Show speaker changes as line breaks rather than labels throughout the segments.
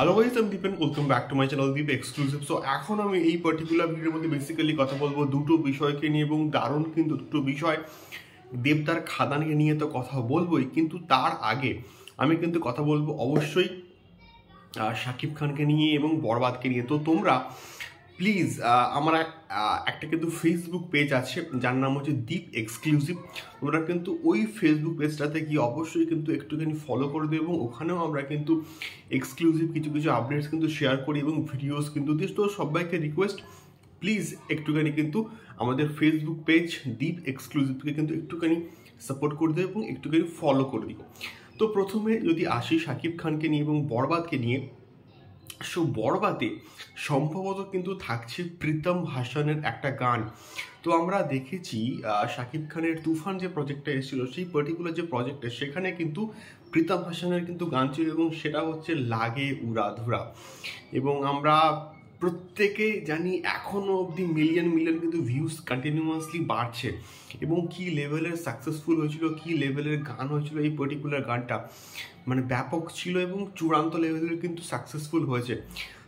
Hello guys, আমি Dipen. Welcome back to my channel Deep exclusive. So এখন আমি এই পার্টিকুলার ভিডিওর মধ্যে বেসিক্যালি কথা বলবো দুটো বিষয়কে নিয়ে, এবং দারুণ কিন্তু দুটো বিষয়। দেবদার খাদানকে নিয়ে তো কথা বলবোই, কিন্তু তার আগে আমি কিন্তু কথা বলবো অবশ্যই শাকিব খানকে নিয়ে এবং বরবাদকে নিয়ে। তো তোমরা প্লিজ আমার একটা কিন্তু ফেসবুক পেজ আছে যার নাম হচ্ছে দীপ এক্সক্লুসিভ। তোমরা কিন্তু ওই ফেসবুক পেজটাতে গিয়ে অবশ্যই কিন্তু একটুখানি ফলো করে দেবো, এবং ওখানেও আমরা কিন্তু এক্সক্লুসিভ কিছু কিছু আপডেটস কিন্তু শেয়ার করি এবং ভিডিওস কিন্তু দিই। তো সবাইকে রিকোয়েস্ট, প্লিজ একটুখানি কিন্তু আমাদের ফেসবুক পেজ দীপ এক্সক্লুসিভকে কিন্তু একটুখানি সাপোর্ট করে দেবো এবং একটুখানি ফলো করে দিও। তো প্রথমে যদি আসি শাকিব খানকে নিয়ে এবং বরবাদকে নিয়ে, সো বরবাদে সম্ভবত কিন্তু থাকছে প্রীতম হাসানের একটা গান। তো আমরা দেখেছি শাকিব খানের তুফান যে প্রজেক্টটা এসেছিল, সেই পার্টিকুলার যে প্রজেক্টে, সেখানে কিন্তু প্রীতম হাসানের কিন্তু গান ছিল, এবং সেটা হচ্ছে লাগে উড়াধুরা। এবং আমরা প্রত্যেকে জানি এখনও অবধি মিলিয়ন মিলিয়ন কিন্তু ভিউজ কন্টিনিউয়াসলি বাড়ছে, এবং কি লেভেলের সাকসেসফুল হয়েছিল, কি লেভেলের গান হয়েছিল এই পার্টিকুলার গানটা, মানে ব্যাপক ছিল এবং চূড়ান্ত লেভেলের কিন্তু সাকসেসফুল হয়েছে।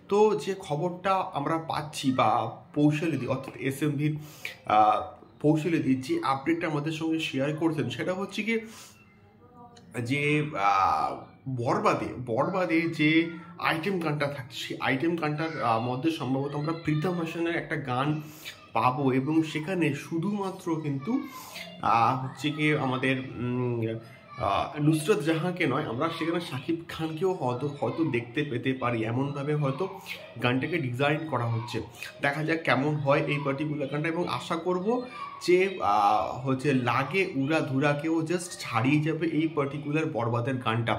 তো যে খবরটা আমরা পাচ্ছি বা পৌঁছালে দিই, অর্থাৎ এসএমভির পৌঁছালে দিই, যে আপডেটটা আমাদের সঙ্গে শেয়ার করছেন, সেটা হচ্ছে কি যে বরবাদে যে আইটেম গানটা থাকছে, সেই আইটেম গানটার মধ্যে সম্ভবত আমরা প্রীতম হাসানের একটা গান পাবো, এবং সেখানে শুধুমাত্র কিন্তু হচ্ছে কি আমাদের নুসরত জাহাঁকে নয়, আমরা সেখানে শাকিব খানকেও হয়তো দেখতে পেতে পারি। এমনভাবে হয়তো গানটাকে ডিজাইন করা হচ্ছে। দেখা যাক কেমন হয় এই পার্টিকুলার গানটা, এবং আশা করব যে হচ্ছে লাগে উড়া ধুরাকেও জাস্ট ছাড়িয়ে যাবে এই পার্টিকুলার বরবাদের গানটা।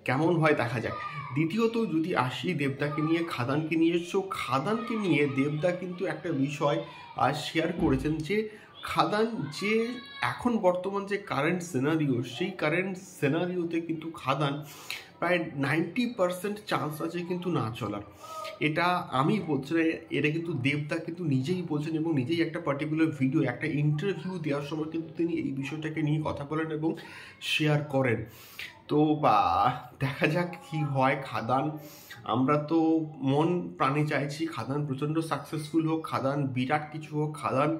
কেমন হয় দেখা যাক। দ্বিতীয়ত যদি আসি দেবদাকে নিয়ে, খাদানকে নিয়ে, সো খাদানকে নিয়ে দেবদা কিন্তু একটা বিষয় শেয়ার করেছেন, যে খাদান যে এখন বর্তমান যে কারেন্ট সিনারিও, সেই কারেন্ট সিনারিওতে কিন্তু খাদান প্রায় 90% চান্স আছে কিন্তু না চলার। এটা আমি বলছি না, এটা কিন্তু দেবদা কিন্তু নিজেই বলছেন, এবং নিজেই একটা পার্টিকুলার ভিডিও, একটা ইন্টারভিউ দেওয়ার সময় কিন্তু তিনি এই বিষয়টাকে নিয়ে কথা বলেন এবং শেয়ার করেন। তো দেখা যাক কি হয়। খাদান, আমরা তো মন প্রাণে চাইছি খাদান প্রচণ্ড সাকসেসফুল হোক, খাদান বিরাট কিছু হোক, খাদান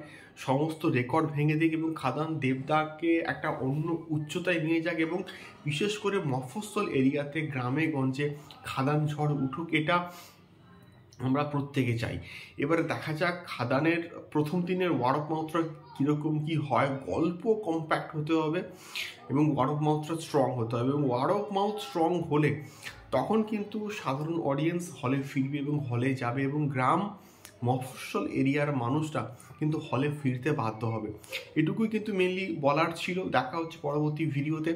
সমস্ত রেকর্ড ভেঙে দিক, এবং খাদান দেবদাকে একটা অন্য উচ্চতায় নিয়ে যাক, এবং বিশেষ করে মফস্বল এরিয়াতে, গ্রামে গঞ্জে খাদান ঝড় উঠুক, এটা আমরা প্রত্যেকে চাই। এবারে দেখা যাক খাদানের প্রথম দিনের ওয়ার্ড অফ মাউথটা কীরকম কী হয়। গল্প কম্প্যাক্ট হতে হবে এবং ওয়ার্ড অফ মাউথটা স্ট্রং হতে হবে, এবং ওয়ার্ড অফ মাউথ স্ট্রং হলে তখন কিন্তু সাধারণ অডিয়েন্স হলে ফিরবে এবং হলে যাবে, এবং গ্রাম মফস্বল এরিয়ার মানুষরা কিন্তু হলে ফিরতে বাধ্য হবে। এটুকুই কিন্তু মেনলি বলার ছিল। দেখা হচ্ছে পরবর্তী ভিডিওতে।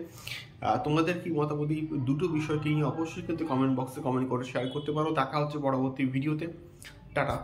তোমাদের কি মতামত এই দুটো বিষয়কে নিয়ে অবশ্যই কিন্তু কমেন্ট বক্সে কমেন্ট করে শেয়ার করতে পারো। দেখা হচ্ছে পরবর্তী ভিডিওতে। টাটা।